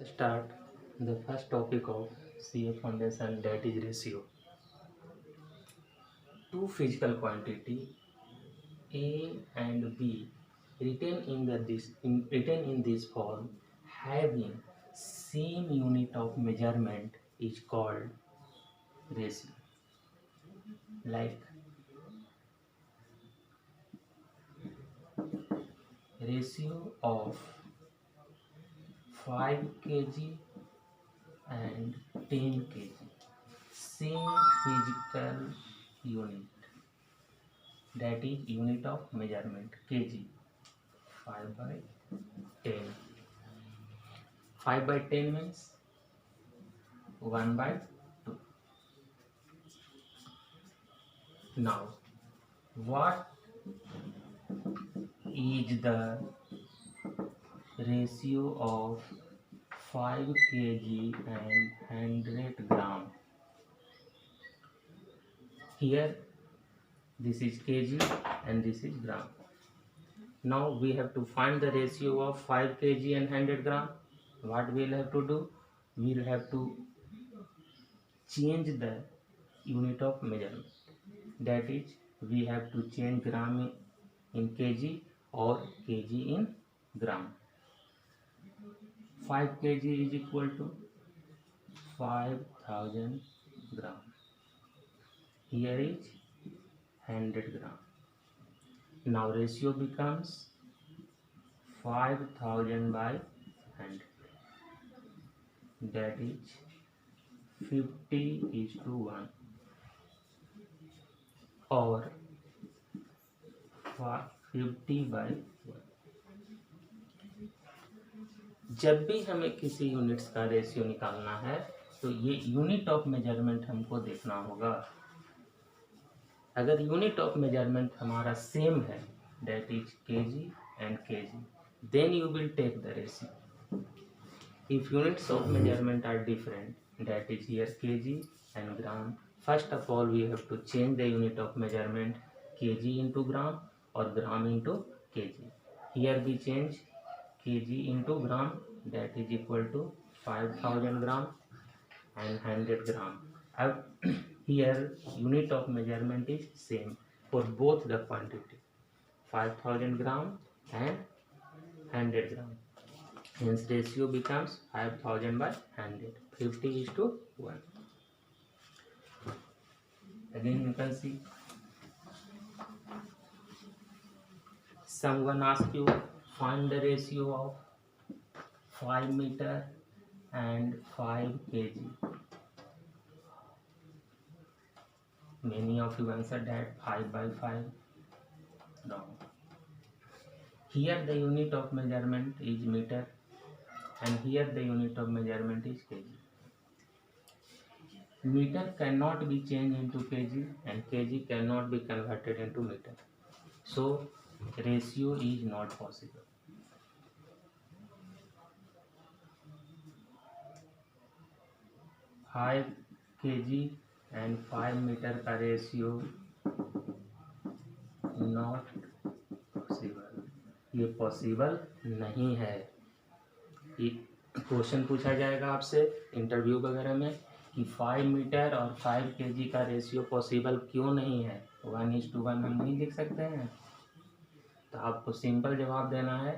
Start the first topic of CA foundation, that is ratio. Two physical quantity A and B written in this form having same unit of measurement is called ratio. Like ratio of 5 kg and 10 kg, same physical unit, that is unit of measurement kg. 5 by 10. 5 by 10 means 1 by 2. Now, what is the ratio of 5 kg and 100 gram? Here, this is kg and this is gram. Now, we have to find the ratio of 5 kg and 100 gram. What we'll have to do? We'll have to change the unit of measurement. That is, we have to change gram in kg or kg in gram. 5 kg is equal to 5000 gram. Here is 100 gram. Now ratio becomes 5000 by 100. That is 50:1, or 50/1. जब भी हमें किसी units का ratio निकालना है तो ये unit of measurement हमको देखना होगा. अगर यूनिट ऑफ मेजरमेंट हमारा सेम है, that is KG and KG, then you will take the ratio. If units of measurement are different, that is here KG and gram, first of all we have to change the unit of measurement KG into gram और gram into KG. Here we change kg into gram, that is equal to 5000 gram and 100 gram. Here unit of measurement is same for both the quantity, 5000 gram and 100 gram. Hence ratio becomes 5000 by 100, 50:1. Again you can see someone ask you find the ratio of 5 meter and 5 kg. Many of you answered that 5 by 5. Wrong. Here the unit of measurement is meter and here the unit of measurement is kg. Meter cannot be changed into kg and kg cannot be converted into meter. So ratio is not possible. 5 kg and 5 metre का ratio not possible. ये possible नहीं है. एक question पूछा जाएगा आपसे interview वगैरह में कि 5 मीटर और 5 kg का रेशियो पॉसिबल क्यों नहीं है, 1:1 हम नहीं लिख सकते हैं. तो आपको सिंपल जवाब देना है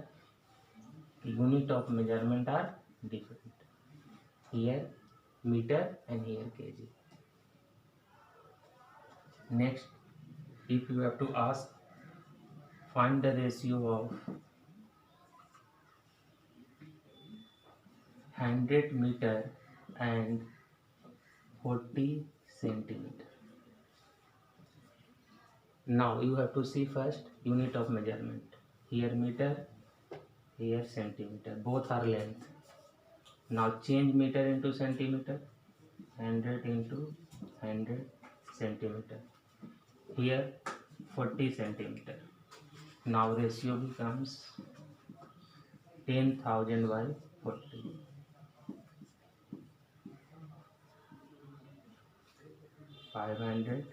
कि unit of measurement are different. Here meter and here kg. Next, if you have to ask find the ratio of 100 meter and 40 centimeter. Now you have to see first unit of measurement. Here meter, here centimeter, both are length. Now change meter into centimeter, 100 into 100 centimeter. Here 40 centimeter. Now ratio becomes 10,000 by 40. 500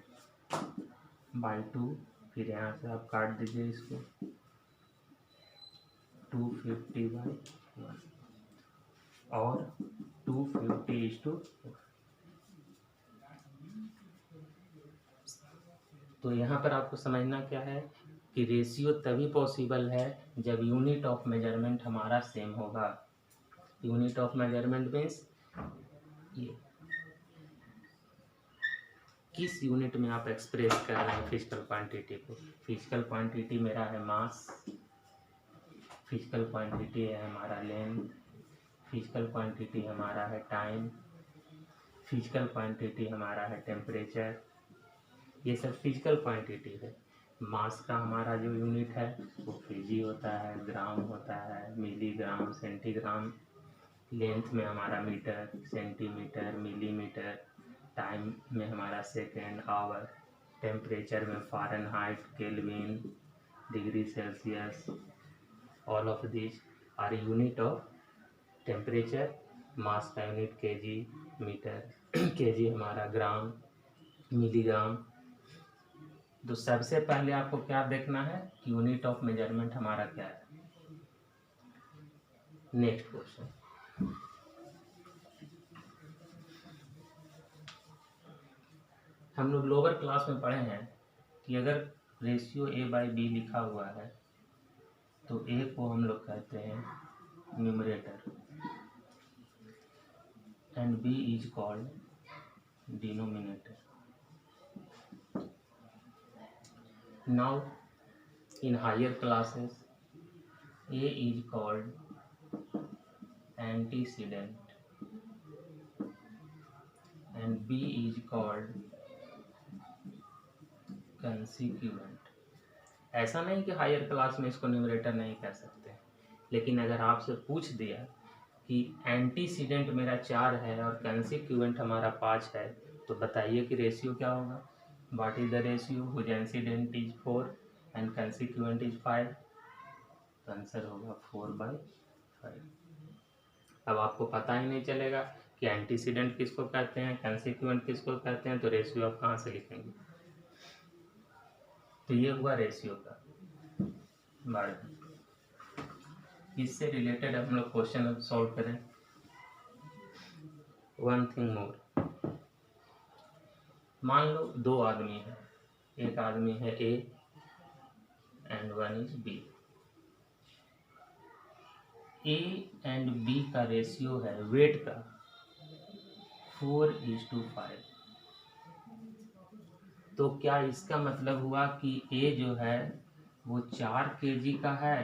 by 2, फिर यहाँ से आप काट दीजिए इसको, 250 by 1. और 250:4। तो यहाँ पर आपको समझना क्या है कि रेशियो तभी पॉसिबल है जब यूनिट ऑफ मेजरमेंट हमारा सेम होगा। यूनिट ऑफ मेजरमेंट मीन्स ये किस यूनिट में आप एक्सप्रेस कर रहे हैं फिजिकल क्वांटिटी को। फिजिकल क्वांटिटी मेरा है मास, फिजिकल क्वांटिटी है हमारा लेंथ, फिजिकल क्वांटिटी हमारा है टाइम, फिजिकल क्वांटिटी हमारा है टेम्परेचर। ये सब फिजिकल क्वांटिटी है। मास का हमारा जो यूनिट है वो केजी होता है, ग्राम होता है, मिलीग्राम, सेंटीग्राम। लेंथ में हमारा मीटर, सेंटीमीटर, मिलीमीटर। टाइम में हमारा सेकेंड, आवर। टेम्परेचर में Fahrenheit, Kelvin, degree Celsius. All of this are unit of temperature. Mass का यूनिट केजी, मीटर, केजी हमारा ग्राम, मिलीग्राम। तो सबसे पहले आपको क्या देखना है कि यूनिट ऑफ मेजरमेंट हमारा क्या है। नेक्स्ट क्वेश्चन, हम लोग लोअर क्लास में पढ़े हैं कि अगर रेशियो A/B लिखा हुआ है तो A को हम लोग कहते हैं numerator and B is called denominator. Now in higher classes A is called antecedent and B is called consequent। ऐसा नहीं कि हायर क्लास में इसको न्यूमरेटर नहीं कह सकते, लेकिन अगर आपसे पूछ दिया कि एंटीसीडेंट मेरा 4 है और कंसिक्वेंट हमारा 5 है तो बताइए कि रेशियो क्या होगा। What is the ratio whose antecedent is 4 and consequent is 5। तो आंसर होगा 4/5। अब आपको पता ही नहीं चलेगा कि एंटीसीडेंट किसको कहते हैं, कंसिक्वेंट किसको कहते हैं, तो रेशियो आप कहाँ से लिखेंगे। तो ये हुआ रेशियो का बारे में। इससे रिलेटेड हम लोग क्वेश्चन अब सॉल्व करें। वन थिंग मोर, मान लो 2 आदमी है, एक आदमी है A and one is B। A and B का रेशियो है वेट का 4:5। तो क्या इसका मतलब हुआ कि A जो है वो 4 kg का है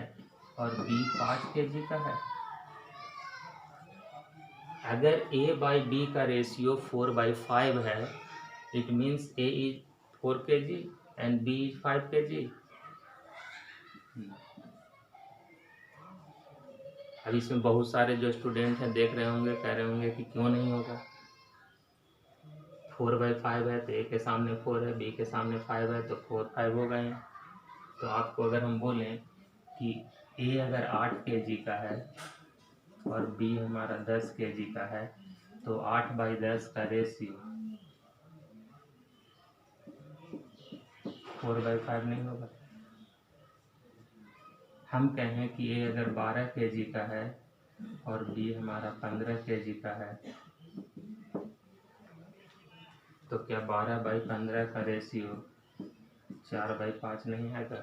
और B 5 kg का है। अगर A/B का रेशियो 4/5 है, it means A is 4 kg and B is 5 kg। अब इसमें बहुत सारे जो स्टूडेंट हैं देख रहे होंगे, कह रहे होंगे कि क्यों नहीं होगा। 4/5 है तो A के सामने 4 है, B के सामने 5 है तो 4 5 हो गए। तो आपको अगर हम बोलें कि A अगर 8 kg का है और B हमारा 10 kg का है तो 8/10 का रेशियो 4/5 नहीं होगा। हम कहें कि A अगर 12 kg का है और B हमारा 15 kg का है तो क्या 12/15 का रेशियो 4/5 नहीं है क्या।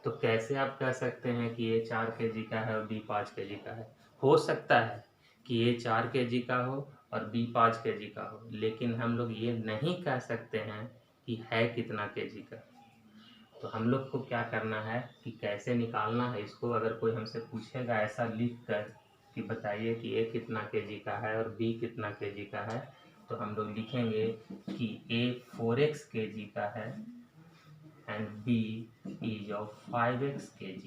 तो कैसे आप कह सकते हैं कि A 4 kg का है और B 5 kg का है। हो सकता है कि A 4 kg का हो और B 5 kg का हो, लेकिन हम लोग ये नहीं कह सकते हैं कि है कितना kg का। तो हम लोग को क्या करना है कि कैसे निकालना है इसको। अगर कोई हमसे पूछेगा ऐसा लिख कर कि बताइए कि A कितना kg का है और B कितना kg का है, तो हम लोग लिखेंगे कि A 4x kg का है and B is of 5x kg।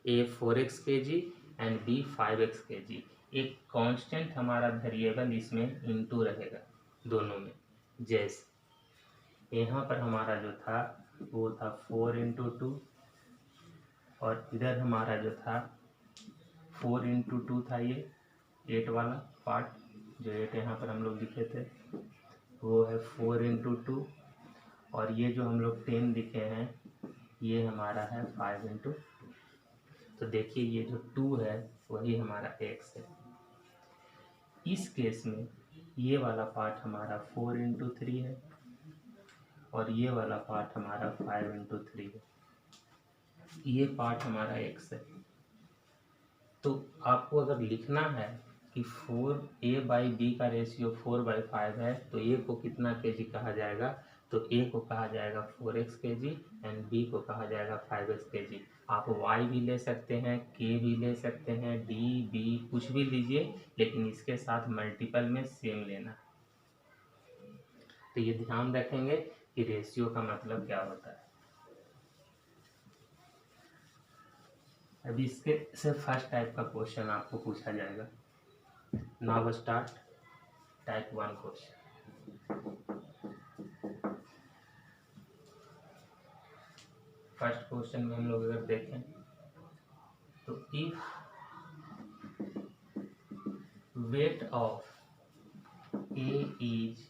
A 4x kg and B 5x kg। एक कांस्टेंट हमारा वेरिएबल इसमें इनटू रहेगा दोनों में। जैसे यहाँ पर हमारा जो था वो था 4×2 और इधर हमारा जो था 4×2 था, ये 8 वाला पार्ट जो 8 यहाँ पर हम लोग लिखे थे वो है 4×2 और ये जो हम लोग 10 लिखे हैं ये हमारा है 5×2। तो देखिए ये जो 2 है वही हमारा x है। इस केस में ये वाला पार्ट हमारा 4×3 है और ये वाला पार्ट हमारा 5×3 है। ये पार्ट हमारा x है। तो आपको अगर लिखना है कि 4a/b का रेशियो 4/5 है तो a को कितना kg कहा जाएगा, तो a को कहा जाएगा 4x kg एंड b को कहा जाएगा 5x kg। आप y भी ले सकते हैं, k भी ले सकते हैं, d b कुछ भी लीजिए, लेकिन इसके साथ मल्टीपल में सेम लेना है। तो ये ध्यान रखेंगे कि रेशियो का मतलब क्या होता है। अभी इसके से फर्स्ट टाइप का क्वेश्चन आपको पूछा जाएगा। Now start type 1 question. First question में हम लोग अगर देखें तो if weight of A is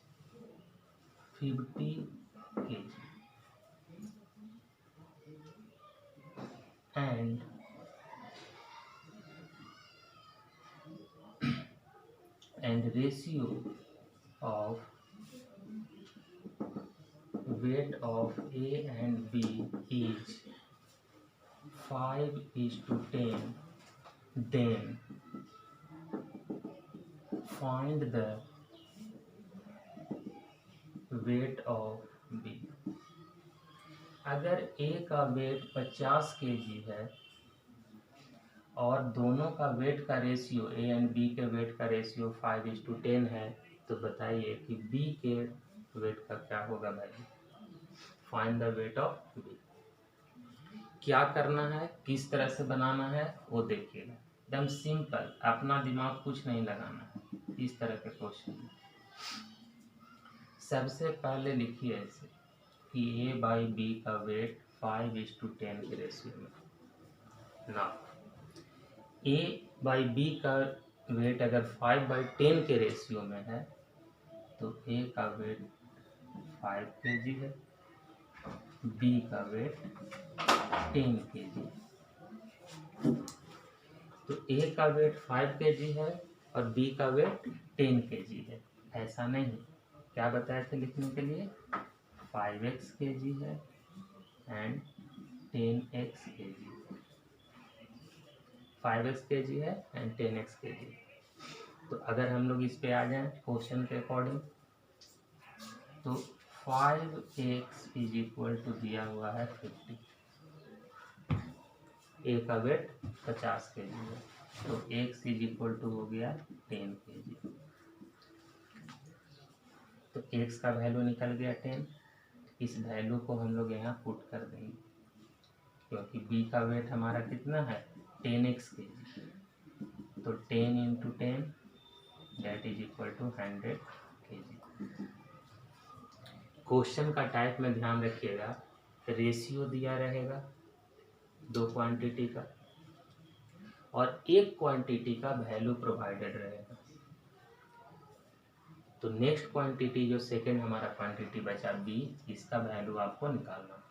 50 kg and ratio of weight of A and B is 5:10, then find the weight of B। अगर A का वेट 50 kg है और दोनों का वेट का रेशियो A एंड B के वेट का रेशियो 5:10 है, तो बताइए कि B के वेट का क्या होगा value. Find the weight of B। क्या करना है, किस तरह से बनाना है वो देखिएगा, एकदम सिंपल, अपना दिमाग कुछ नहीं लगाना है इस तरह के क्वेश्चन में। सबसे पहले लिखिए ऐसे कि A/B का वेट 5:10 के रेशियो में। ना A/B का वेट अगर 5/10 के रेशियो में है तो A का वेट 5 kg है, B का वेट 10 kg। तो A का वेट 5 kg है और B का वेट 10 kg है। ऐसा नहीं, क्या बताया था लिखने के लिए, 5x kg है and 10x kg। 5x kg है एंड 10x kg। तो अगर हम लोग इस पे आ जाएं क्वेश्चन के अकॉर्डिंग, तो 5x = दिया हुआ है 50। A का वेट 50 kg है तो x = हो गया 10 kg। तो x का वैल्यू निकल गया 10। इस वैल्यू को हम लोग यहाँ पुट कर देंगे क्योंकि b का वेट हमारा कितना है 10x kg। तो 10 × 10 that is equal to 100 kg। Question का टाइप में ध्यान रखिएगा, रेशियो दिया रहेगा 2 क्वांटिटी का और एक क्वांटिटी का वैल्यू प्रोवाइडेड रहेगा। तो नेक्स्ट क्वांटिटी जो सेकंड हमारा क्वांटिटी बचा b, इसका वैल्यू आपको निकालना है।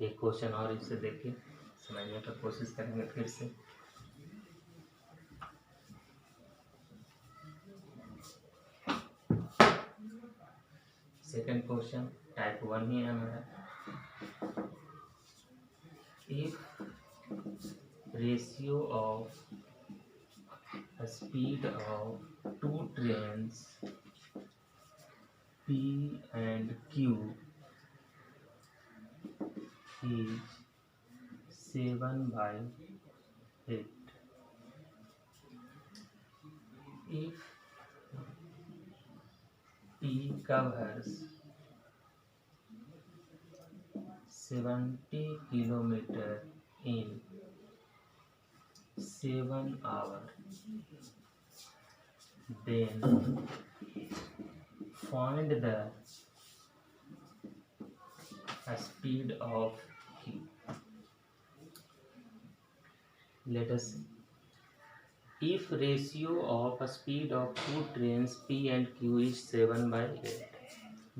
एक क्वेश्चन और इससे देखिए, समझने का कोशिश करेंगे फिर से। सेकंड क्वेश्चन टाइप 1 ही है हमारा। If ratio of speed of 2 trains P and Q is 7/8, if P covers 70 kilometer in 7 hours, then find the speed of Q। Let us see. If ratio of speed of 2 trains P and Q is 7/8,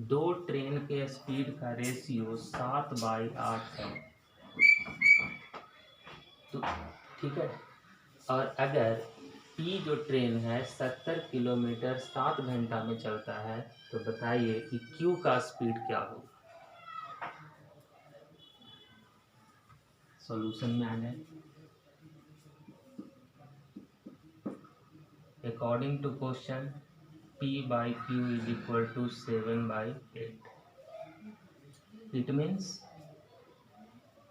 दो train के speed का ratio 7/8 है। तो ठीक है, और अगर P जो ट्रेन है 70 किलोमीटर 7 घंटा में चलता है तो बताइए कि Q का स्पीड क्या होगा। सॉल्यूशन में आ जाए। According to question P by Q is equal to 7/8. It means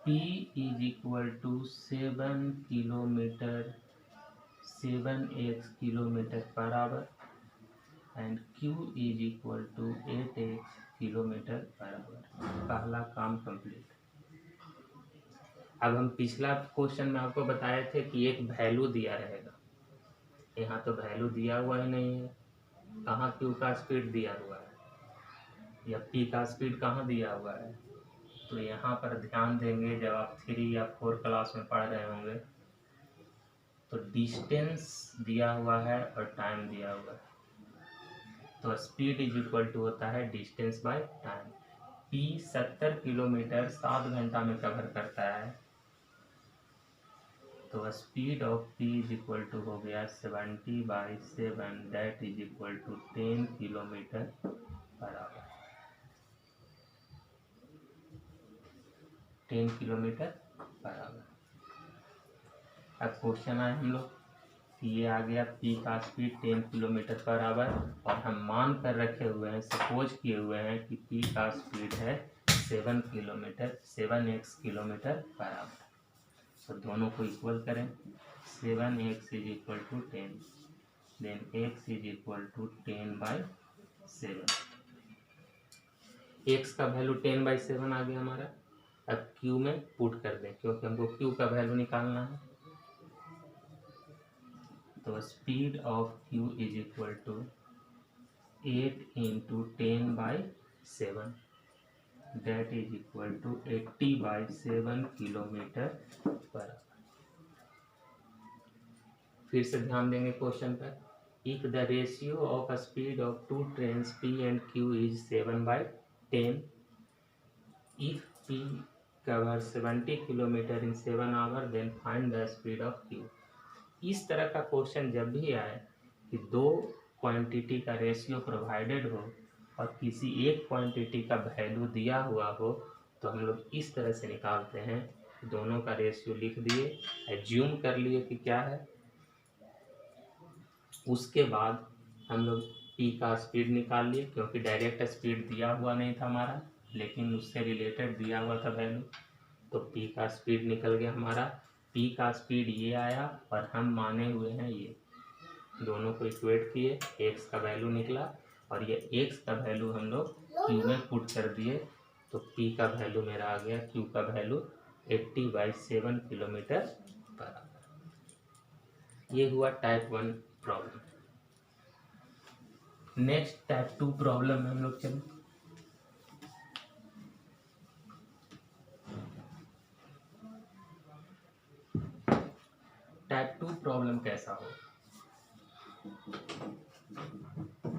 P is equal to 7 kilometre 7x kilometre per hour and Q is equal to 8x kilometre per hour. पहला काम complete. अब हम पिछला question में आपको बताए थे कि एक वैल्यू दिया रहेगा, यहाँ तो वैल्यू दिया हुआ ही नहीं है। कहाँ Q का स्पीड दिया हुआ है या P का स्पीड कहाँ दिया हुआ है। तो यहाँ पर ध्यान देंगे, जब आप 3 या 4 क्लास में पढ़ रहे होंगे तो डिस्टेंस दिया हुआ है और टाइम दिया हुआ है। तो स्पीड इज इक्वल टू होता है distance by time. P 70 kilometre 7 घंटा में कवर करता है, तो speed of P is equal to हो गया 70/7, that is equal to 10 kilometre per hour. 10 kilometre per hour. अब क्वेश्चन आए हम लोग कि ये आ गया P का स्पीड 10 किलोमीटर पर आवर और हम मान कर रखे हुए हैं, सपोज किए हुए हैं कि P का स्पीड है 7x किलोमीटर पर आवर। तो दोनों को इक्वल करें। 7x is equal to 10, then x is equal to 10/7। x का वैल्यू 10/7 आ गया हमारा। अब Q में पुट कर दें क्योंकि हमको Q का वैल्यू निकालना है। तो speed of Q is equal to 8 × 10/7, that is equal to 80/7 kilometre per hour. फिर से ध्यान देंगे क्वेश्चन पर। If the ratio of speed of 2 trains P and Q is 7/10, if P covers 70 kilometre in 7 hour, then find the speed of Q। इस तरह का question जब भी आए कि दो क्वांटिटी का रेशियो प्रोवाइडेड हो और किसी एक क्वांटिटी का वैल्यू दिया हुआ हो, तो हम लोग इस तरह से निकालते हैं। दोनों का रेशियो लिख दिए, एज्यूम कर लिए कि क्या है, उसके बाद हम लोग P का स्पीड निकाल लिए क्योंकि डायरेक्ट स्पीड दिया हुआ नहीं था हमारा, लेकिन उससे रिलेटेड दिया हुआ था वैल्यू। तो P का स्पीड निकल गया हमारा। P का स्पीड ये आया और हम माने हुए हैं ये। दोनों को इक्वेट किए, x का वैल्यू निकला और ये x का वैल्यू हम लोग Q में पुट कर दिए। तो P का वैल्यू मेरा आ गया, Q का वैल्यू 80/7 किलोमीटर पर आवर। ये हुआ type 1 problem. Next type 2 problem में हम लोग चलें। टाइप 2 प्रॉब्लम कैसा हो?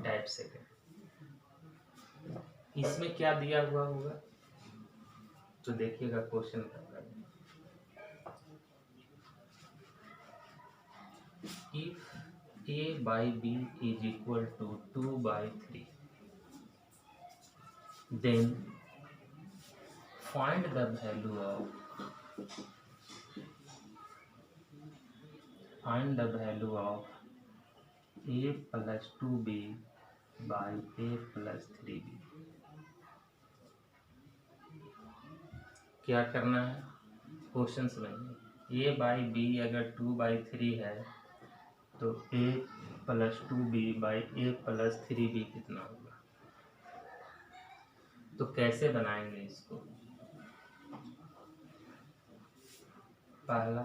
Type second. इसमें क्या दिया हुआ होगा तो देखिएगा क्वेश्चन का। If A by B is equal to 2/3, then find the value of A plus 2B by A plus 3B। क्या करना है, क्वेश्चन समझिए। A by B अगर 2/3 है तो A plus 2B by A plus 3B कितना होगा। तो कैसे बनाएंगे इसको? पहला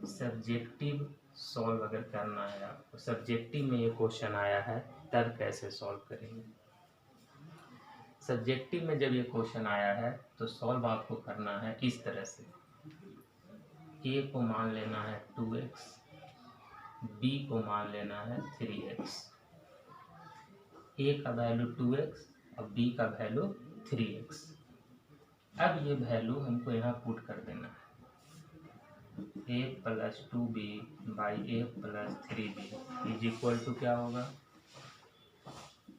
सब्जेक्टिव सॉल्व अगर करना है आपको, सब्जेक्टिव में ये क्वेश्चन आया है तब कैसे सॉल्व करेंगे। सब्जेक्टिव में जब ये क्वेश्चन आया है तो सॉल्व आपको करना है इस तरह से। A को मान लेना है 2x, B को मान लेना है 3x। A का वैल्यू 2x और B का वैल्यू 3x। अब ये वैल्यू हमको यहाँ पुट कर देना है। A plus 2b by a plus 3b is equal to क्या होगा,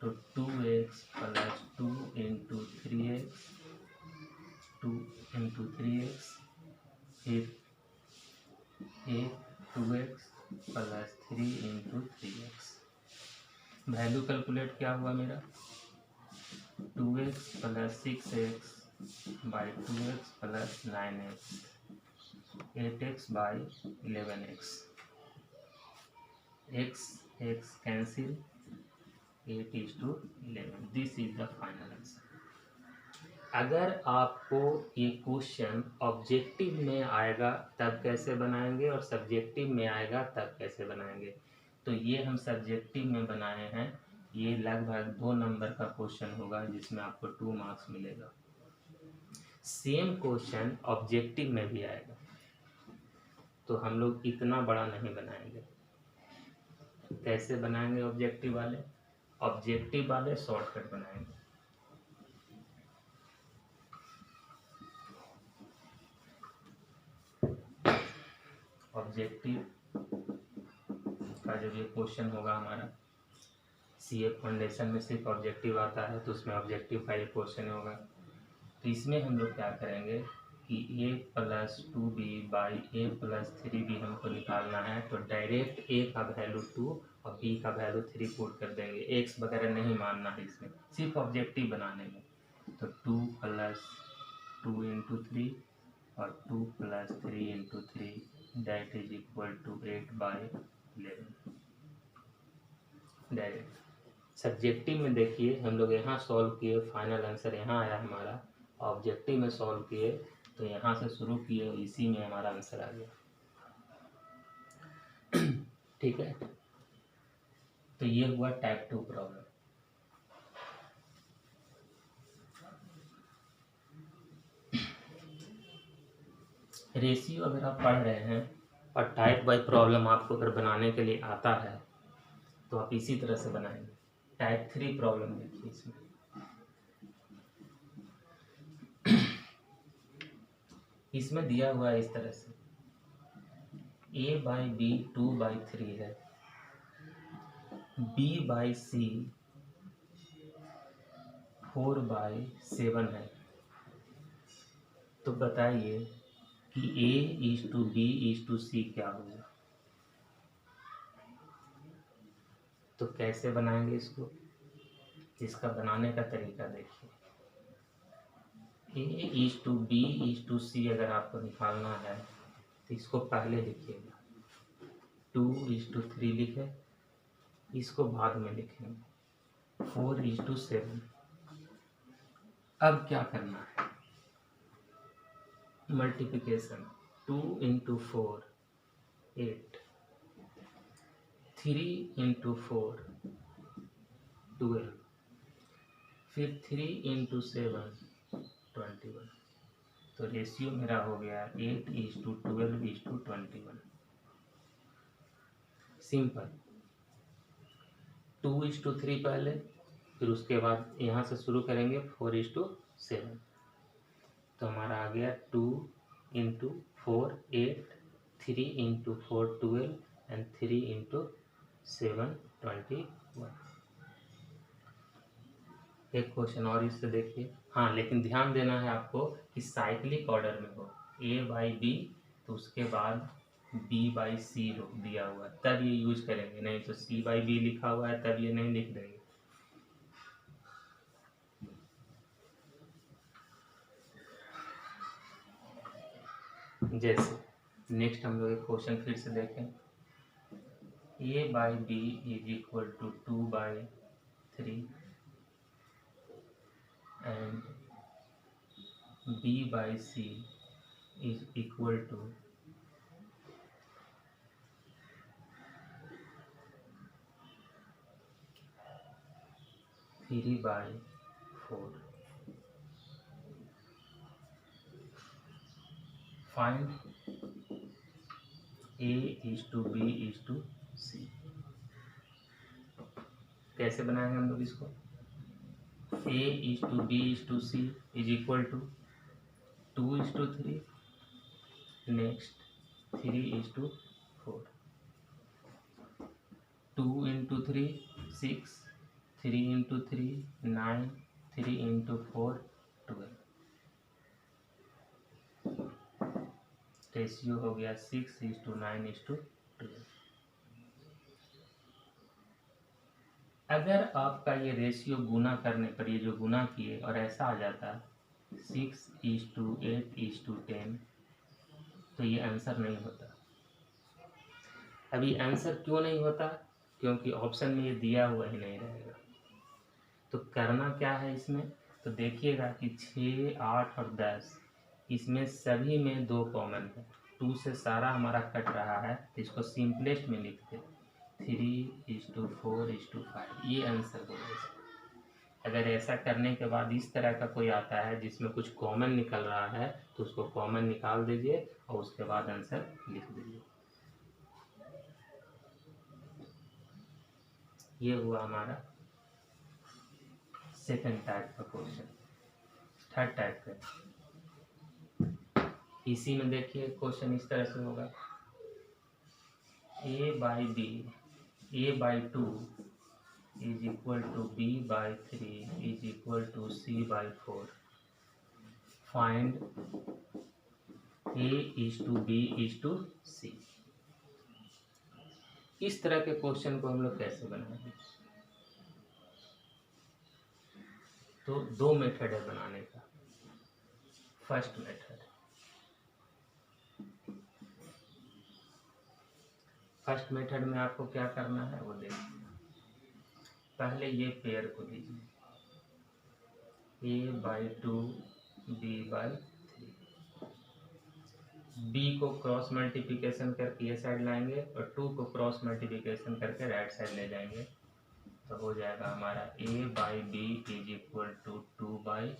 तो 2x plus 2 into 3x, 2 into 3x, फिर ए 2x plus 3 into 3x। Value calculate क्या हुआ मेरा, 2x plus 6x by 2x plus 9x, 8x by 11x, x cancel, 8:11। This is the final answer. अगर आपको ये क्वेश्चन ऑब्जेक्टिव में आएगा तब कैसे बनाएंगे और सब्जेक्टिव में आएगा तब कैसे बनाएंगे, तो ये हम सब्जेक्टिव में बनाए हैं। ये लगभग 2 नंबर का क्वेश्चन होगा जिसमें आपको 2 मार्क्स मिलेगा। सेम क्वेश्चन ऑब्जेक्टिव में भी आएगा, तो हम लोग इतना बड़ा नहीं बनाएंगे। कैसे बनाएंगे ऑब्जेक्टिव वाले? ऑब्जेक्टिव वाले शॉर्टकट बनाएंगे। ऑब्जेक्टिव का जब ये क्वेश्चन होगा हमारा, सीए फाउंडेशन में सिर्फ ऑब्जेक्टिव आता है, तो उसमें ऑब्जेक्टिव का ये क्वेश्चन होगा। तो इसमें हम लोग क्या करेंगे कि a plus 2b by a plus 3b हमको निकालना है, तो डायरेक्ट ए का वैल्यू 2 और बी का वैल्यू 3 पुट कर देंगे। एक्स वगैरह नहीं मानना है इसमें, सिर्फ ऑब्जेक्टिव बनाने में। तो 2 प्लस 2 इंटू 3 और 2 plus 3 into 3 that is equal to 8/11 direct. Subjective में देखिए हम लोग यहाँ सॉल्व किए, फाइनल आंसर यहाँ आया हमारा। ऑब्जेक्टिव में सॉल्व किए तो यहाँ से शुरू किए और इसी में हमारा आंसर आ गया। ठीक है, तो ये हुआ टाइप 2 प्रॉब्लम। रेशियो अगर आप पढ़ रहे हैं और टाइप वाइज प्रॉब्लम आपको अगर बनाने के लिए आता है तो आप इसी तरह से बनाएंगे। टाइप 3 प्रॉब्लम देखिए, इसमें इसमें दिया हुआ है इस तरह से, a/b 2/3 है, b/c 4/7 है। तो बताइए कि a/b/c क्या होगा। तो कैसे बनाएंगे इसको, इसका बनाने का तरीका देखिए। a/b/c अगर आपको निकालना है तो इसको पहले लिखिएगा, 2:3 लिखे, इसको बाद में लिखेंगे 4:7। अब क्या करना है, मल्टीप्लिकेशन, 2 इंटू 4 8, 3 इंटू 4 12, फिर 3 इंटू 7 21। तो रेशियो मेरा हो गया 8:12:21। सिंपल। 2:3 पहले, फिर उसके बाद यहाँ से शुरू करेंगे 4:7। तो हमारा आ गया 2 इंटू 4 8, 3 इंटू 4 12 एंड 3 इंटू 7 21। एक क्वेश्चन और इससे देखिए। हाँ, लेकिन ध्यान देना है आपको कि साइक्लिक ऑर्डर में हो, a/b तो उसके बाद b/c दिया हुआ है तब ये यूज करेंगे, नहीं तो c/b लिखा हुआ है तब ये नहीं लिख देंगे। जैसे नेक्स्ट हम लोग एक क्वेश्चन फिर से देखें, a/b is equal to 2/3 and b/c is equal to 3/4. Find a/b/c। कैसे बनाएंगे हम लोग इसको, a/b/c is equal to 2:3, next 3:4, 2 into 3 6, 3 into 3 9, 3 into 4 12। Ratio हो गया 6:9:12। अगर आपका ये रेशियो गुना करने पर, ये जो गुना किए और ऐसा आ जाता 6:8:10, तो ये आंसर नहीं होता। अभी आंसर क्यों नहीं होता? क्योंकि ऑप्शन में ये दिया हुआ ही नहीं रहेगा। तो करना क्या है इसमें? तो देखिएगा कि 6, 8 और 10, इसमें सभी में 2 कॉमन है। 2 से सारा हमारा कट रहा है, तो इसको सिंपलेस्ट में लिखते 3:4:5, ये आंसर होगा। अगर ऐसा करने के बाद इस तरह का कोई आता है जिसमें कुछ कॉमन निकल रहा है, तो उसको कॉमन निकाल दीजिए और उसके बाद आंसर लिख दीजिए। ये हुआ हमारा सेकंड टाइप का क्वेश्चन। थर्ड टाइप का, इसी में देखिए क्वेश्चन इस तरह से होगा, a/b, a/2 is equal to b/3 is equal to c/4। Find a:b:c। इस तरह के क्वेश्चन को हम लोग कैसे बनाएंगे? तो 2 मेथड है बनाने का। फर्स्ट मेथड में आपको क्या करना है वो देखिए। पहले ये पेयर को लीजिए, a/2 b/3। b को क्रॉस मल्टीप्लिकेशन करके ये साइड लाएंगे और 2 को क्रॉस मल्टीप्लिकेशन करके राइट साइड ले जाएंगे, तो हो जाएगा हमारा a/b is equal to 2/3।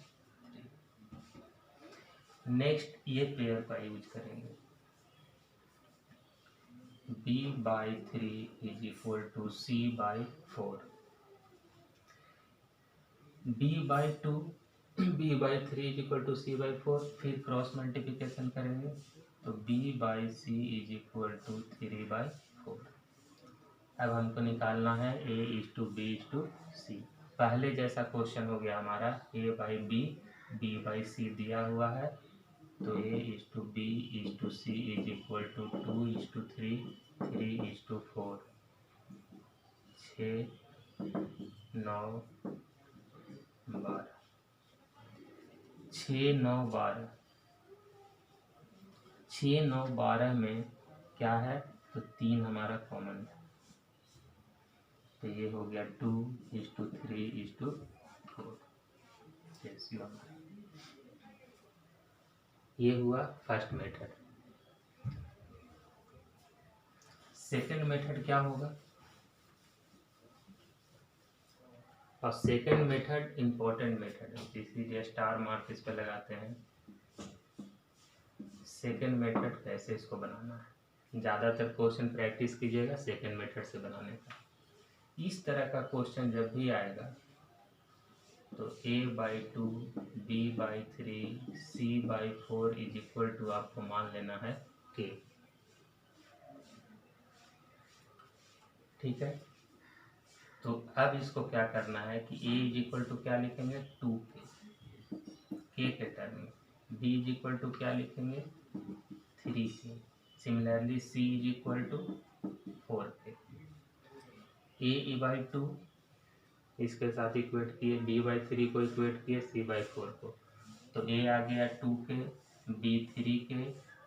Next ये पेयर का यूज करेंगे, b/3 is equal to c/4। b/2 b/3 is equal to c/4, फिर क्रॉस मल्टीप्लिकेशन करेंगे तो b/c इज इक्वल टू 3/4। अब हमको निकालना है a:b:c। पहले जैसा क्वेश्चन हो गया हमारा, a/b b/c दिया हुआ है, तो a:b:c इज इक्वल टू 2:3 3:4। 6 9 12, 6 9 12, 6 9 12 में क्या है? तो 3 हमारा कॉमन है, तो ये हो गया 2:3:4 रेशियो हमारा। ये हुआ फर्स्ट मेथड। सेकंड मेथड क्या होगा? और सेकंड मेथड इम्पोर्टेंट मेथड है, इसीलिए स्टार मार्क इस पर लगाते हैं। सेकंड मेथड कैसे इसको बनाना है, ज़्यादातर क्वेश्चन प्रैक्टिस कीजिएगा सेकंड मेथड से बनाने का। इस तरह का क्वेश्चन जब भी आएगा तो a/2 b/3 c/4 is equal to आपको मान लेना है k। ठीक है, तो अब इसको क्या करना है कि a इज इक्वल टू क्या लिखेंगे? 2k के टर्म में। b इज इक्वल टू क्या लिखेंगे? 3k। Similarly c is equal to 4k। a/2 इसके साथ इक्वेट किए, b/3 को इक्वेट किए c/4 को, तो a आ गया 2k, b 3k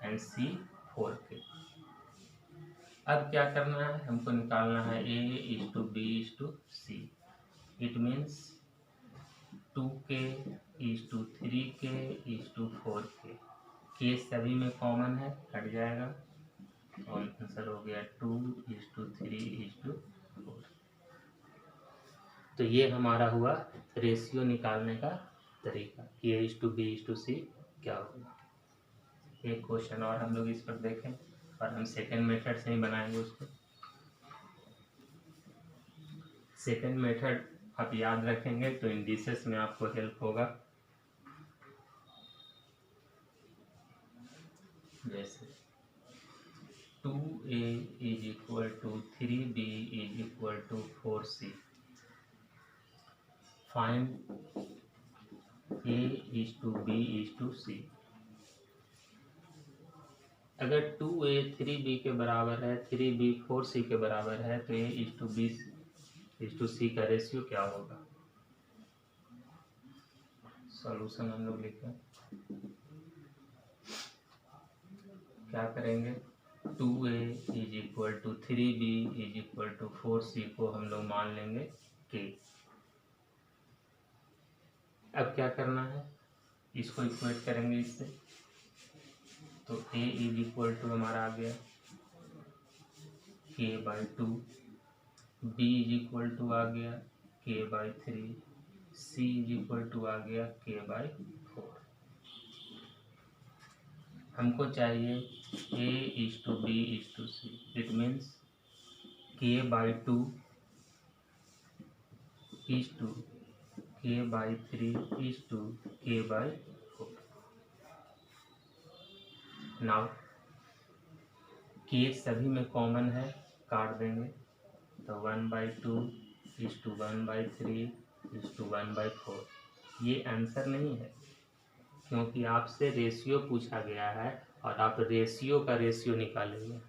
and c 4k। अब क्या करना है? हमको निकालना है a:b:c। It means 2k 3k 4k। k सभी में कॉमन है, हट जाएगा और आंसर हो गया 2:3:4। तो ये हमारा हुआ रेशियो निकालने का तरीका कि a:b:c क्या होगा। एक क्वेश्चन और हम लोग इस पर देखें और हम सेकंड मेथड से ही बनाएंगे उसको। सेकंड मेथड आप याद रखेंगे तो इंडिसेस में आपको हेल्प होगा। जैसे equal to 3b is equal to 4c। Find a is to b is to c। अगर 2a 3b के बराबर है, 3b 4c के बराबर है, तो a is to b is to c का रेशियो क्या होगा? सॉल्यूशन हम लोग लिखें, क्या करेंगे? 2a is equal to 3b is equal to 4c को हम लोग मान लेंगे k। अब क्या करना है, इसको इक्वेट करेंगे इससे, तो a इज इक्वल टू हमारा आ गया k by 2, b is equal to आ गया k by 3, c is equal to आ गया k बाई 4। हमको चाहिए a is to b is to c। It means k by 2 is to k by 3 is to k by 4। Now k सभी में common है, काट देंगे, तो 1/2 इज टू 1/3 इज टू 1/4। ये आंसर नहीं है, क्योंकि आपसे रेशियो पूछा गया है और आप रेशियो का रेशियो निकालेंगे,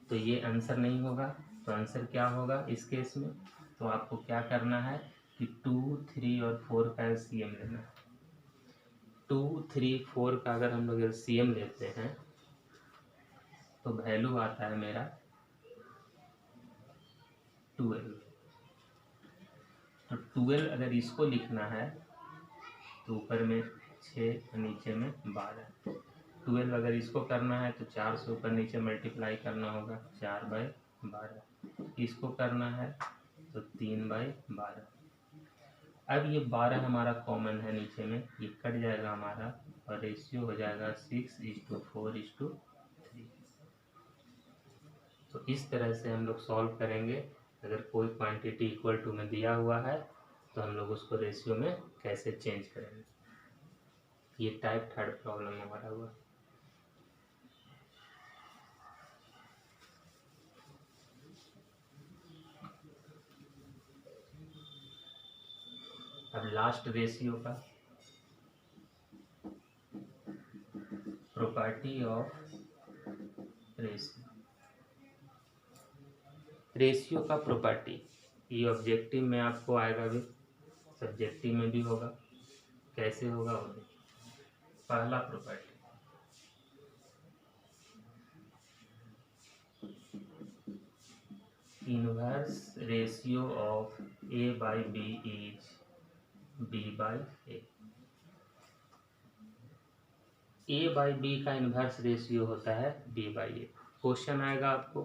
तो ये आंसर नहीं होगा। तो आंसर क्या होगा इस केस में? तो आपको क्या करना है कि 2, 3 और 4 का एलसीएम लेना है। 2, 3, 4 का अगर हम लोग एलसीएम लेते हैं तो वैल्यू आता है मेरा 12। तो 12 अगर इसको लिखना है तो ऊपर में 6 नीचे में 12। 12 अगर इसको करना है तो 4 से ऊपर नीचे मल्टीप्लाई करना होगा, 4/12। इसको करना है तो 3/12। अब ये 12 हमारा कॉमन है नीचे में, ये कट जाएगा हमारा और रेशियो हो जाएगा 6:4:3। तो इस तरह से हम लोग सॉल्व करेंगे। अगर कोई क्वांटिटी इक्वल टू में दिया हुआ है तो हम लोग उसको रेशियो में कैसे चेंज करेंगे। ये टाइप 3 प्रॉब्लम हमारा हुआ। अब लास्ट रेशियो का, प्रॉपर्टी ऑफ रेशियो। रेशियो का प्रॉपर्टी ये ऑब्जेक्टिव में आपको आएगा भी, सब्जेक्टिव में भी होगा। कैसे होगा वो देखिए। पहला property, inverse ratio of a by b is b by a। a by b का इनवर्स रेशियो होता है b बाई a। क्वेश्चन आएगा आपको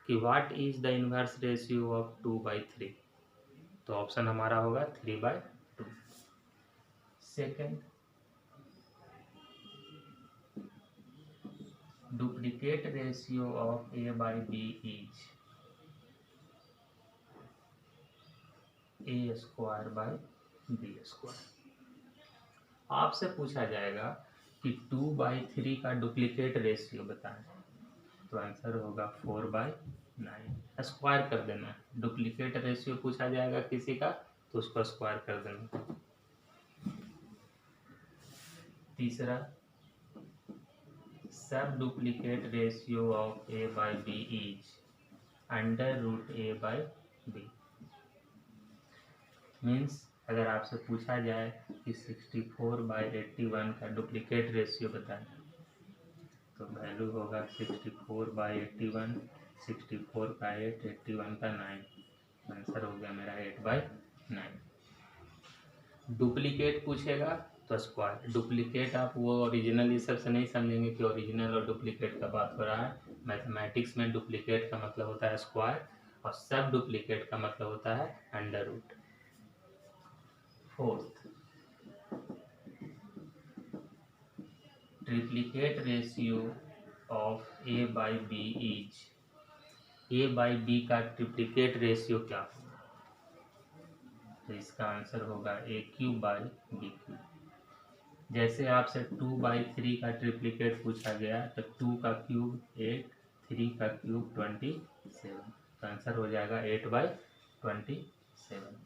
कि what is the inverse ratio of 2/3, तो ऑप्शन हमारा होगा 3/2। Second, duplicate ratio of a by b is a square by b square. आपसे पूछा जाएगा कि 2/3 का डुप्लीकेट रेशियो बताएं, तो आंसर होगा 4/9। स्क्वायर कर देना है, डुप्लीकेट रेशियो पूछा जाएगा किसी का तो उसको स्क्वायर कर देना। तीसरा, सब duplicate ratio of a by b is √a/b। Means अगर आपसे पूछा जाए कि 64/81 का डुप्लीकेट रेशियो बताएं, तो वैल्यू होगा 64/81, 64 का 8, 81 का 9। आंसर हो गया मेरा 8/9। डुप्लीकेट पूछेगा तो स्क्वायर। डुप्लीकेट आप वो ओरिजिनल इस सब से नहीं समझेंगे कि ओरिजिनल और डुप्लीकेट का बात हो रहा है। मैथमेटिक्स में डुप्लीकेट का मतलब होता है स्क्वायर और सब डुप्लीकेट का मतलब होता है √। Fourth, triplicate ratio of a by b is, a by b का ट्रिप्लिकेट रेशियो क्या होगा? तो इसका आंसर होगा a³/b³। जैसे आपसे 2/3 का ट्रिप्लिकेट पूछा गया तो 2 का क्यूब 8, 3 का क्यूब 27, तो आंसर हो जाएगा 8/27।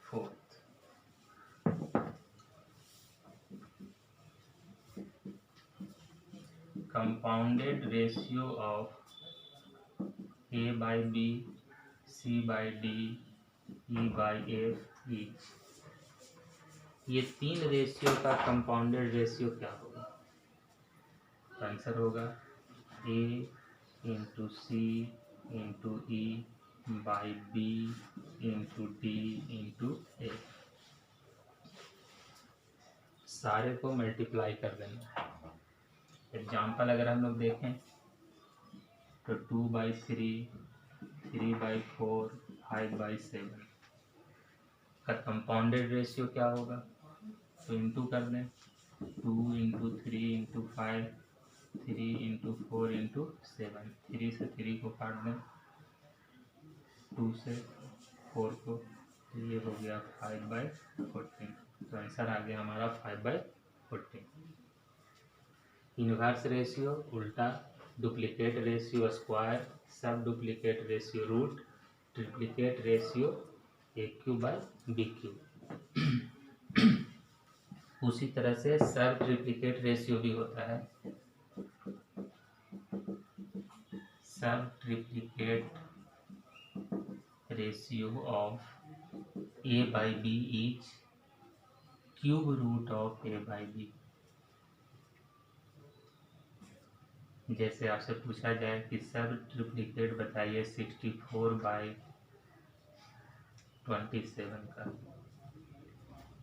Fourth, compounded ratio of A/B, C/D, E/F each. ये 3 रेशियो का कंपाउंडेड रेशियो क्या होगा? आंसर होगा A into C into E by B into D into A. सारे को मल्टीप्लाई कर देना है। एग्जाम्पल अगर हम लोग देखें तो 2/3, 3/4, 5/7 का कंपाउंडेड रेशियो क्या होगा? तो इंटू कर दें, 2 इंटू 3 इंटू 5, 3 इंटू 4 इंटू 7, 3 से 3 को काट दें, 2 से 4 को, तो ये हो गया 5/14। तो आंसर आ गया हमारा 5/14। इनवर्स रेशियो उल्टा, duplicate ratio square, sub duplicate ratio root, triplicate ratio AQ/BQ। उसी तरह से सब ट्रिप्लीकेट रेशियो भी होता है। Sub triplicate ratio of A/B is cube root of A/B। जैसे आपसे पूछा जाए कि सब ट्रिप्लीकेट बताइए 64/27 का,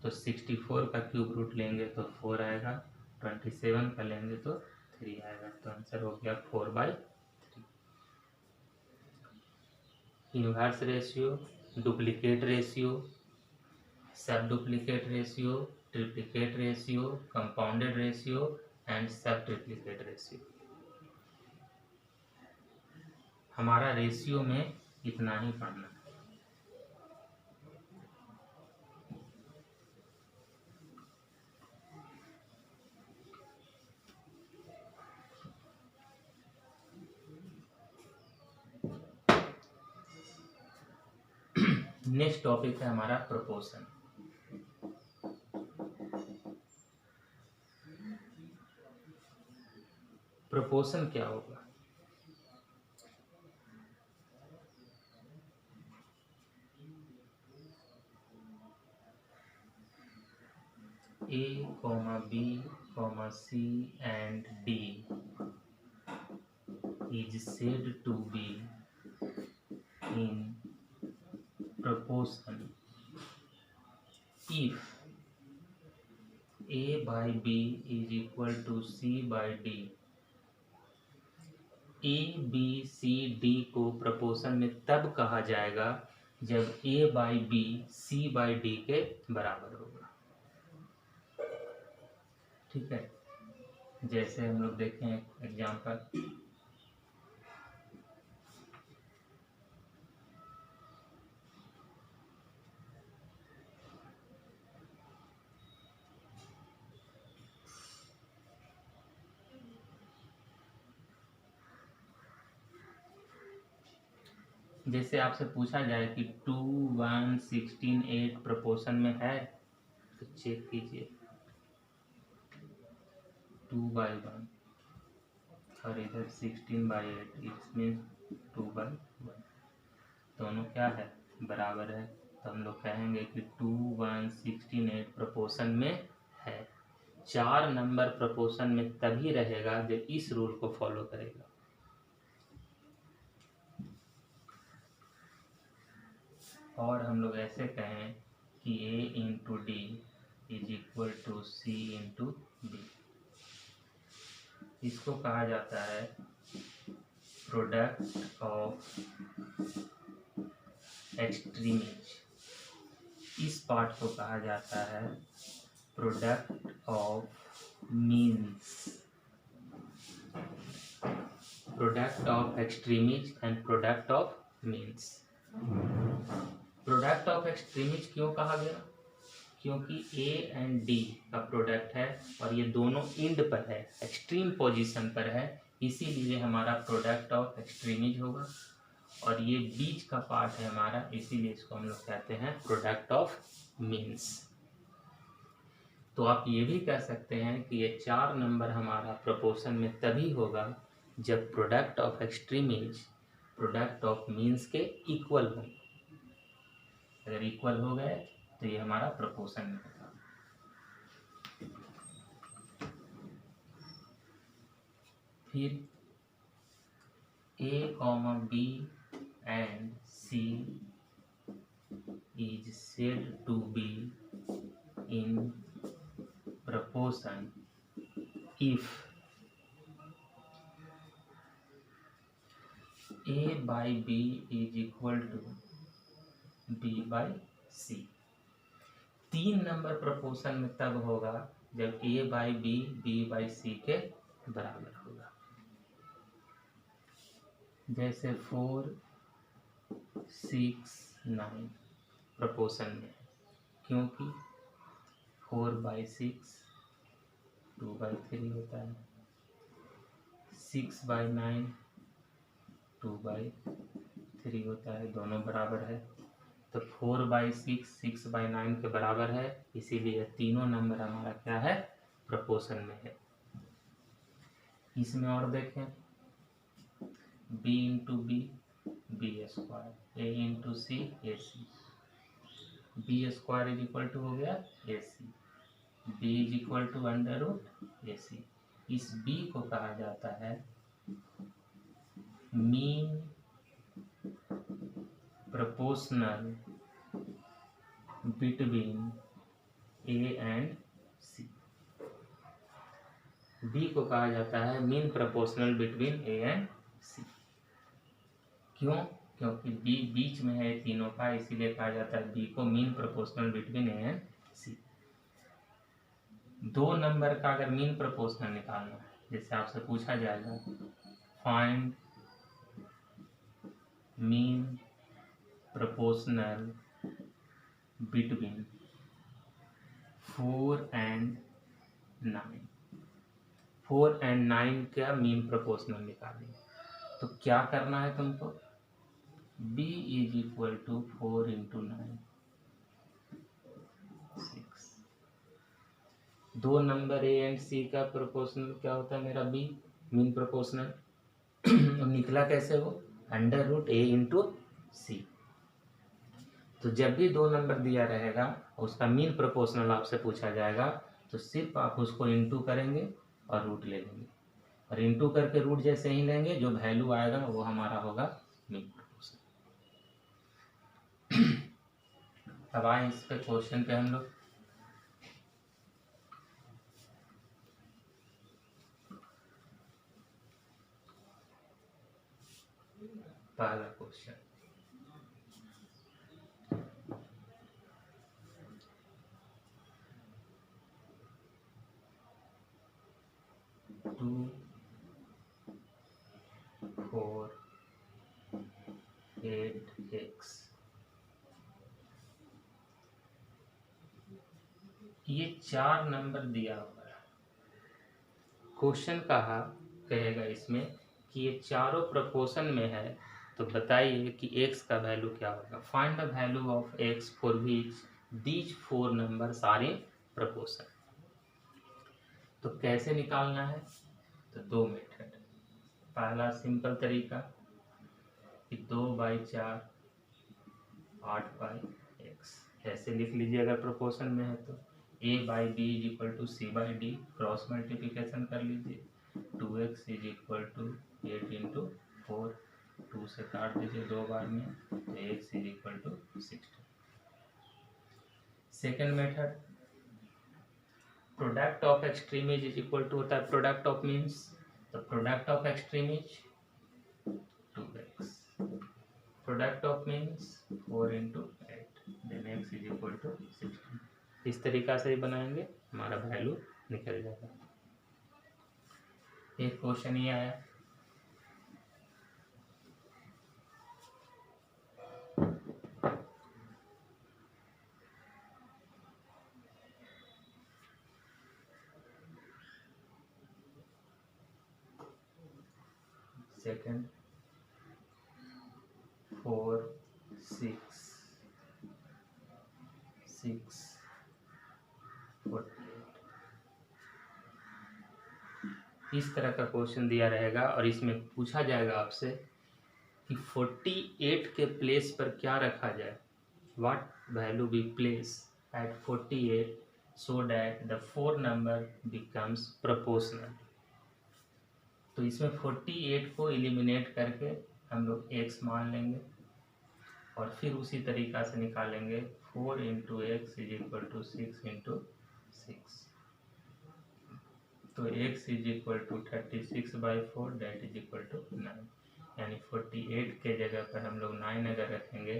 तो 64 का क्यूब रूट लेंगे तो 4 आएगा, 27 का लेंगे तो 3 आएगा, तो आंसर हो गया 4/3। इनवर्स रेशियो, डुप्लीकेट रेशियो, सब duplicate ratio, triplicate ratio, compounded ratio and सब ट्रिप्लीकेट रेशियो। हमारा रेशियो में इतना ही पढ़ना है। नेक्स्ट टॉपिक है हमारा प्रोपोर्शन। प्रोपोर्शन क्या होगा? A, B, C and D is said to be in proportion if A/B is equal to C/D। A/B/C/D को प्रोपोर्शन में तब कहा जाएगा जब A/B C/D के बराबर होगा। ठीक है, जैसे हम लोग देखें एग्जाम्पल, जैसे आपसे पूछा जाए कि 2, 1, 16, 8 प्रोपोर्शन में है, तो चेक कीजिए 2/1 और इधर 16/8, इट्स मीन्स 2/1, दोनों क्या है? बराबर है। तो हम लोग कहेंगे कि 2, 1, 16, 8 प्रोपोर्शन में है। 4 नंबर प्रोपोर्शन में तभी रहेगा जब इस रूल को फॉलो करेगा। और हम लोग ऐसे कहें कि A into D is equal to C into B। इसको कहा जाता है प्रोडक्ट ऑफ एक्सट्रीमेज। इस पार्ट को कहा जाता है product of means. Product of extremes and product of means. Product of extremes क्यों कहा गया? क्योंकि ए एंड डी का प्रोडक्ट है और ये दोनों इंड पर है, एक्सट्रीम पोजीशन पर है, इसीलिए हमारा प्रोडक्ट ऑफ एक्सट्रीमीज होगा। और ये बीच का पार्ट है हमारा, इसीलिए इसको हम लोग कहते हैं प्रोडक्ट ऑफ मीन्स। तो आप ये भी कह सकते हैं कि ये 4 नंबर हमारा प्रोपोर्शन में तभी होगा जब product of extremes product of means के इक्वल हो। अगर इक्वल हो गए तो ये हमारा प्रोपोर्शन में होगा। फिर A, B and C is said to be in proportion if A by B is equal to B by C। 3 number proportion में तब होगा जब A by B B by C के बराबर होगा। जैसे 4, 6, 9 प्रोपोर्शन में है, क्योंकि 4/6 2/3 होता है, 6/9 2/3 होता है, दोनों बराबर है। तो 4/6 6/9 के बराबर है, इसीलिए तीनों नंबर हमारा क्या है, प्रोपोर्शन में है। इसमें और देखें, b into B B square, a into C A C, B square is equal to हो गया A C, b is equal to under root A C. इस b को कहा जाता है mean proportional between a and c। b को कहा जाता है mean proportional between a and c। क्यों? क्योंकि b बीच में है तीनों का, इसीलिए कहा जाता है b को mean proportional between a and c। 2 number का अगर मीन प्रोपोर्शनल निकालना है, जैसे आपसे पूछा जाएगा find mean proportional between 4 and 9, 4 and 9 का मीन प्रोपोर्शनल निकालेंगे। तो क्या करना है तुमको, b is equal to 4 into 9 6। 2 number a and c का प्रोपोर्शनल क्या होता है मेरा b, मीन प्रोपोर्शनल। निकला कैसे वो, अंडर रूट a इंटू सी। तो जब भी 2 नंबर दिया रहेगा उसका मीन प्रोपोर्शनल आपसे पूछा जाएगा, तो सिर्फ आप उसको इंटू करेंगे और रूट ले लेंगे, और इंटू करके रूट जैसे ही लेंगे जो वैल्यू आएगा वो हमारा होगा मीन प्रोपोर्शनल। अब आए इस पे क्वेश्चन पे हम लोग। पहला क्वेश्चन, टू 4 8x, ये 4 नंबर दिया हुआ है। क्वेश्चन कहेगा इसमें कि ये चारों प्रोपोर्शन में है, तो बताइए कि x का वैल्यू क्या होगा। Find the value of x for which these 4 numbers are in proportion. तो कैसे निकालना है, तो 2 मेथड। पहला सिंपल तरीका कि 2/4 8/x, ऐसे लिख लीजिए अगर प्रोपोर्शन में है तो। a by B is equal to C by D, cross multiplication कर लीजिए। 2x is equal to 8 into 4, 2 से काट दीजिए 2 बार में, तो x is equal to 16। Second method, product of extremes is equal to होता है प्रोडक्ट ऑफ मीन्स, तो product of extremes 2x, product of means 4 into 8, then x is equal to 16। इस तरीका से ही बनाएंगे, हमारा वैल्यू निकल जाएगा। एक क्वेश्चन ये आया, सेकंड 4 6 6 48। इस तरह का क्वेश्चन दिया रहेगा और इसमें पूछा जाएगा आपसे कि 48 के प्लेस पर क्या रखा जाए, what value be place at 48 so that the 4 number becomes proportional. तो इसमें 48 को एलिमिनेट करके हम लोग x मान लेंगे और फिर उसी तरीक़ा से निकालेंगे 4 into X is equal to 6 into 6। तो x is equal to 36/4 that is equal to 9, यानी 48 के जगह पर हम लोग 9 अगर रखेंगे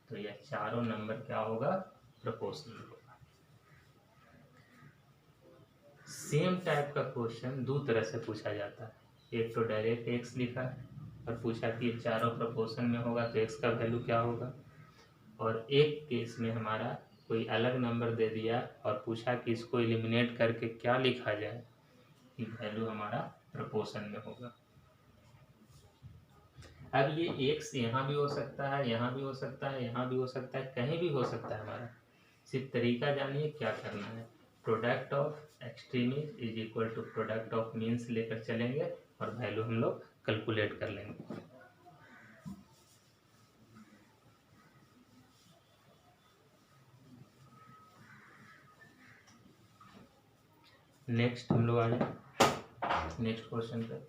तो यह चारों नंबर क्या होगा, प्रोपोर्शनल होगा। सेम टाइप का क्वेश्चन दो तरह से पूछा जाता है। एक तो डायरेक्ट x लिखा और पूछा कि ये चारों प्रोपोर्शन में होगा तो x का वैल्यू क्या होगा, और एक केस में हमारा कोई अलग नंबर दे दिया और पूछा कि इसको एलिमिनेट करके क्या लिखा जाए कि वैल्यू हमारा प्रोपोर्शन में होगा। अब ये x यहाँ भी हो सकता है, यहाँ भी हो सकता है, यहाँ भी हो सकता है, कहीं भी हो सकता है हमारा। सिर्फ तरीका जानिए क्या करना है। Product of extremes is equal to product of means लेकर चलेंगे और वैल्यू हम लोग कैलकुलेट कर लेंगे। नेक्स्ट हम लोग आ जाए नेक्स्ट क्वेश्चन पे।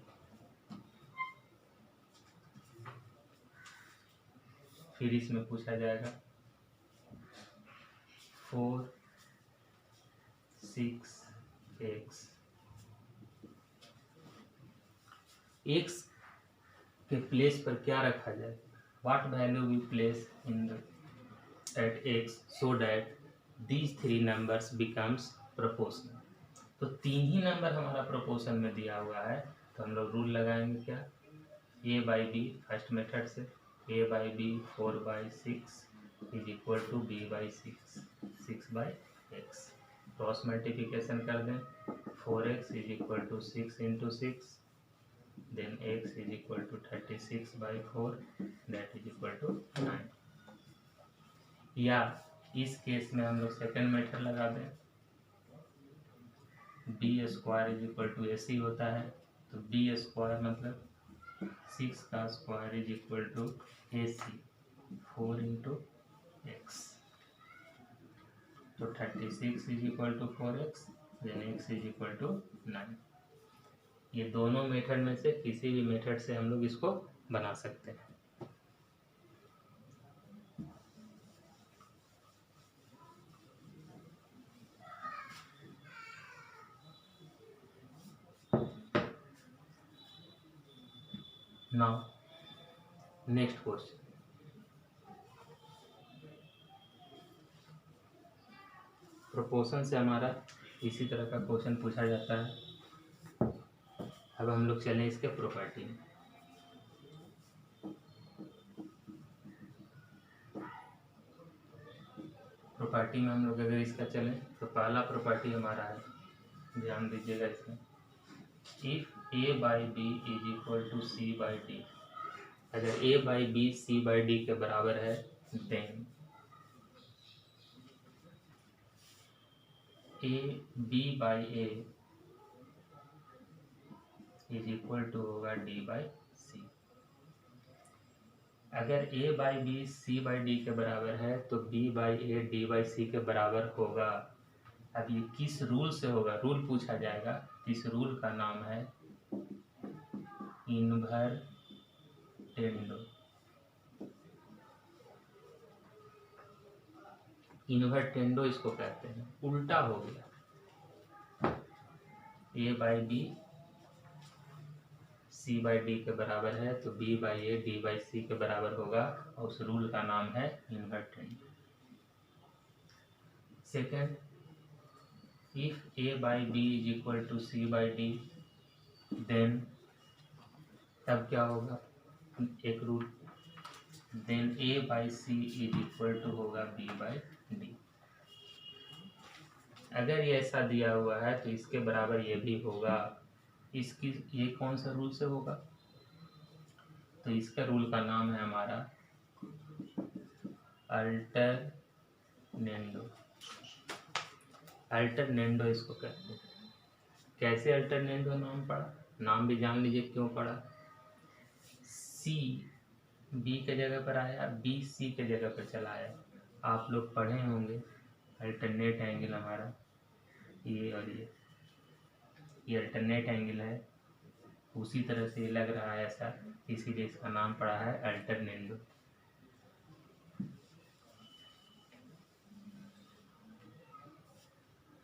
फिर इसमें पूछा जाएगा 4 6 x x के प्लेस पर क्या रखा जाए, what value we place in the at x so that these 3 numbers becomes proportional. तो 3 ही नंबर हमारा प्रोपोर्शन में दिया हुआ है तो हम लोग रूल लगाएंगे क्या, a/b फर्स्ट मेथड से a/b 4/6 is equal to b/6 6/x। Cross multiplication कर दें, 4x is equal to 6 into 6 then x is equal to 36/4 that is equal to 9। या इस केस में हम लोग सेकेंड मेथड लगा दें, B square is equal to AC होता है तो बी स्क्वायर मतलब 6 का square is equal to AC 4 into X. तो 36 is equal to 4x then x is equal to 9। ये दोनों मेथड में से किसी भी मेथड से हम लोग इसको बना सकते हैं। नाउ नेक्स्ट क्वेश्चन, प्रोपोर्शन से हमारा इसी तरह का क्वेश्चन पूछा जाता है। अब हम लोग चलें इसके प्रॉपर्टी में। प्रॉपर्टी में हम लोग अगर इसका चलें तो पहला प्रॉपर्टी हमारा है, ध्यान दीजिएगा इसमें, if a/b is equal to c/d। अगर a/b c/d के बराबर है then b/a is equal to होगा d/c। अगर a/b c/d के बराबर है तो b/a d/c के बराबर होगा। अब ये किस रूल से होगा, रूल पूछा जाएगा। इस रूल का नाम है इनवर्टेंडो। इनवर्टेंडो इसको कहते हैं, उल्टा हो गया। a/b c/d के बराबर है तो b/a d/c के बराबर होगा और उस रूल का नाम है invertendo. Second, if a/b is equal to c/d then तब क्या होगा, एक rule, then a/c is equal to होगा b/d। अगर ये ऐसा दिया हुआ है तो इसके बराबर ये भी होगा। इसकी ये कौन सा रूल से होगा, तो इसका रूल का नाम है हमारा अल्टरनेंडो। अल्टरनेंडो इसको कहते हैं। कैसे अल्टरनेंडो नाम पड़ा, नाम भी जान लीजिए क्यों पड़ा। सी बी के जगह पर आया, बी सी के जगह पर चला आया। आप लोग पढ़े होंगे अल्टरनेट एंगल हमारा ये और ये अल्टरनेट एंगल है, उसी तरह से लग रहा है ऐसा, इसीलिए इसका नाम पड़ा है अल्टरनेंडो।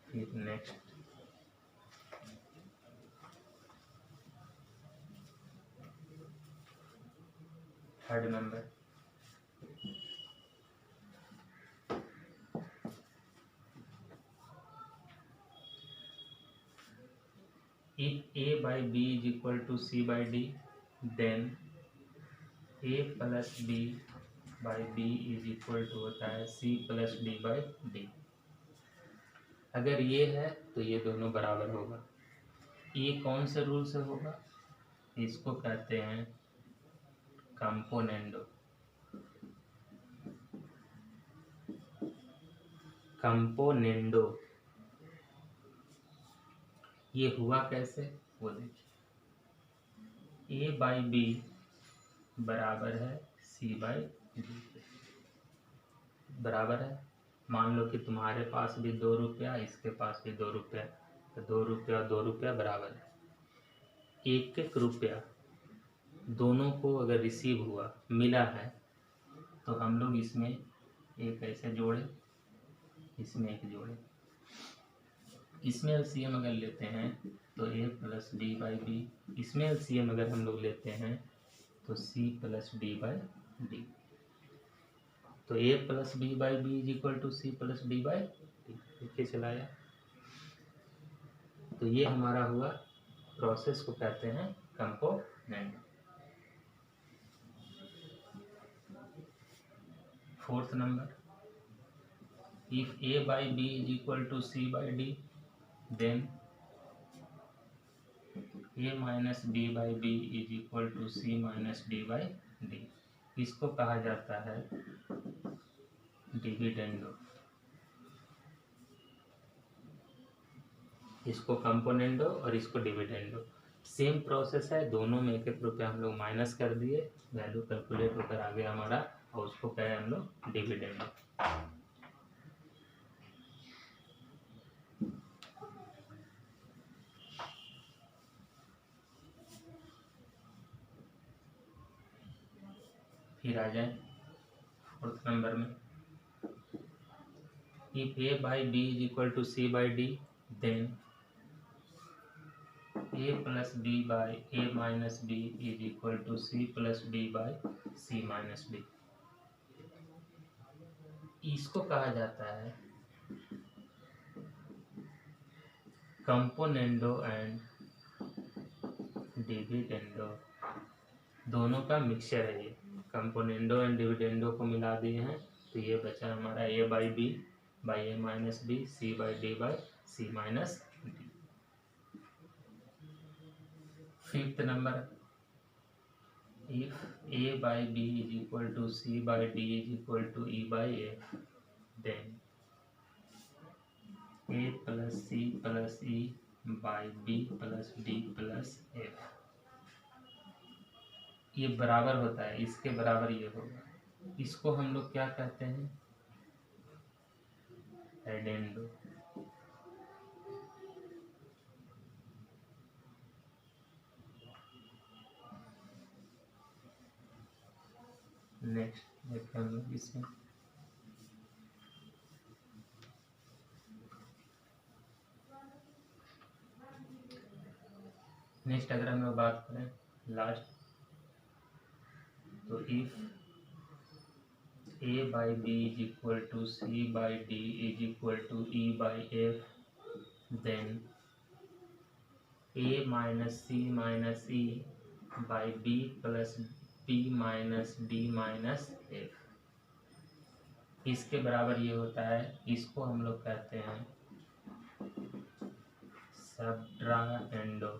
फिर next third number, if a by b is equal to c by d, then a plus b by b is equal to होता है c plus d by d। अगर ये है तो ये दोनों बराबर होगा। ये कौन से रूल से होगा, इसको कहते हैं कंपोनेंडो। कंपोनेंडो ये हुआ कैसे वो देखिए। a बाई बी बराबर है c बाई डी, बराबर है। मान लो कि तुम्हारे पास भी 2 रुपया, इसके पास भी 2 रुपया, तो 2 रुपया 2 रुपया बराबर है। 1-1 रुपया दोनों को अगर रिसीव हुआ, मिला है, तो हम लोग इसमें एक ऐसे जोड़े, इसमें एक जोड़े। इसमें एलसीएम अगर लेते हैं तो a plus D by B, इसमें एलसीएम अगर हम लोग लेते हैं तो c plus D by D. तो a plus B by B is equal to C plus D by D, लिखे चलाया। तो ये हमारा हुआ, प्रोसेस को कहते हैं component. Fourth number, if a by B is equal to C by D, then a minus B by B is equal to C minus D by D. इसको कहा जाता है डिविडेंडो। इसको कंपोनेंडो और इसको डिविडेंडो। सेम प्रोसेस है, दोनों में 1-1 रुपया हम लोग माइनस कर दिए, वैल्यू कैलकुलेट होकर आ गया हमारा, और उसको कहे हम लोग डिविडेंडो। फिर आ जाए फोर्थ नंबर में, if a by B is equal to C by D, then a plus B by a minus B is equal to c plus D by c minus D. इसको कहा जाता है componendo and dividendo. दोनों का mixture है ये। Componendo and dividendo को मिला दिए हैं, तो ये बचा हमारा a by B by A minus B, C by D by C minus D. Fifth number, if a by B is equal to C by D is equal to E by F, then a plus C plus E by B plus D plus F. ये बराबर होता है, इसके बराबर ये होगा। इसको हम लोग क्या कहते हैं, एडेंडो। नेक्स्ट देखते हैं हम लोग इसमें, नेक्स्ट अगर हम लोग बात करें लास्ट, तो if a by B is equal to C by D is equal to E by F, then a minus C minus E by B plus B minus D minus F. इसके बराबर ये होता है, इसको हम लोग कहते हैं सबट्राहेंडो।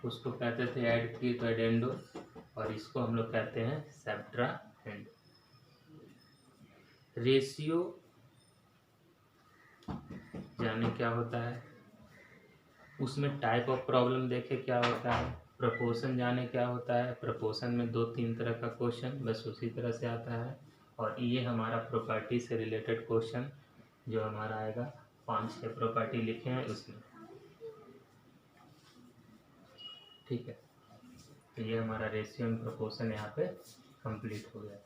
उसको कहते थे ऐड की तो एडेंडो, और इसको हम लोग कहते हैं सब्ट्राहेंड। रेशियो जाने क्या होता है, उसमें टाइप ऑफ प्रॉब्लम देखे क्या होता है। प्रपोर्शन जाने क्या होता है, प्रपोर्शन में 2-3 तरह का क्वेश्चन बस उसी तरह से आता है। और ये हमारा प्रॉपर्टी से रिलेटेड क्वेश्चन जो हमारा आएगा, 5-6 प्रॉपर्टी लिखे हैं उसमें, ठीक है। तो ये हमारा रेशियो एंड प्रपोर्शन यहाँ पे कंप्लीट हो गया।